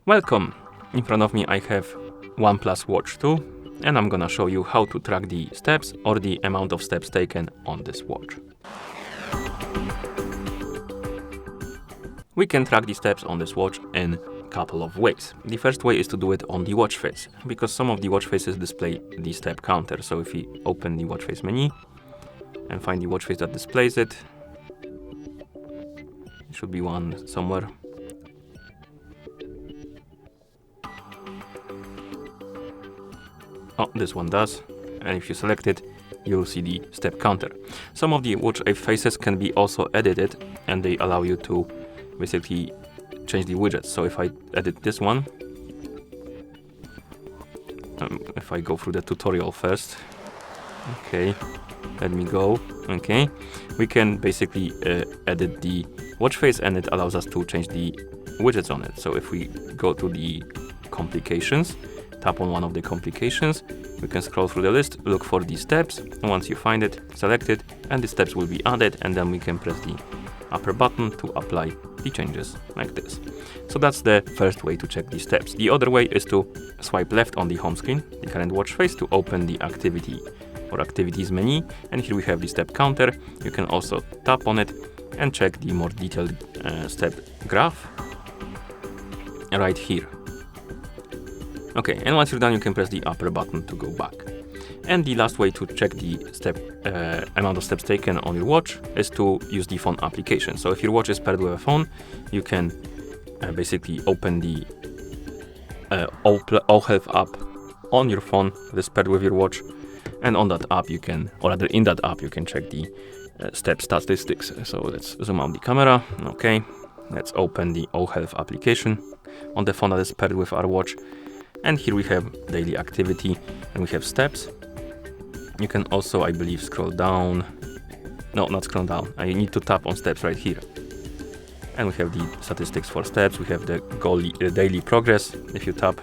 Welcome! In front of me I have OnePlus Watch 2 and I'm gonna show you how to track the steps or the amount of steps taken on this watch. We can track the steps on this watch in a couple of ways. The first way is to do it on the watch face, because some of the watch faces display the step counter. So if we open the watch face menu and find the watch face that displays it, it should be one somewhere. Oh, this one does, and if you select it, you'll see the step counter. Some of the watch faces can be also edited, and they allow you to basically change the widgets. So if I edit this one, if I go through the tutorial first, okay, let me go, okay, we can basically edit the watch face, and it allows us to change the widgets on it. So if we go to the complications, tap on one of the complications, we can scroll through the list, look for the steps, and once you find it, select it, and the steps will be added, and then we can press the upper button to apply the changes like this. So that's the first way to check the steps. The other way is to swipe left on the home screen, the current watch face, to open the activity or activities menu, and here we have the step counter. You can also tap on it and check the more detailed step graph right here. Okay, and once you're done, you can press the upper button to go back. And the last way to check the amount of steps taken on your watch is to use the phone application. So if your watch is paired with a phone, you can basically open the All Health app on your phone that's paired with your watch, and on that app you can, or rather in that app, you can check the step statistics. So let's zoom out the camera. Okay, let's open the All Health application on the phone that is paired with our watch. And here we have daily activity and we have steps. You can also, I believe, scroll down. No, not scroll down. I need to tap on steps right here. And we have the statistics for steps. We have the daily progress. If you tap,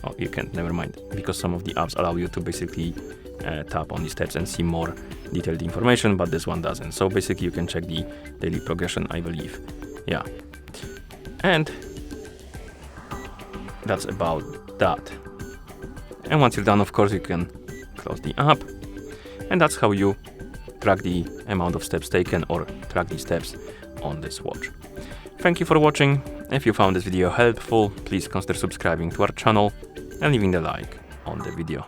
oh, you can't, never mind, because some of the apps allow you to basically tap on the steps and see more detailed information, but this one doesn't. So basically you can check the daily progression, I believe. Yeah. And that's about that. And once you're done, of course, you can close the app. And that's how you track the amount of steps taken or track the steps on this watch. Thank you for watching. If you found this video helpful, please consider subscribing to our channel and leaving a like on the video.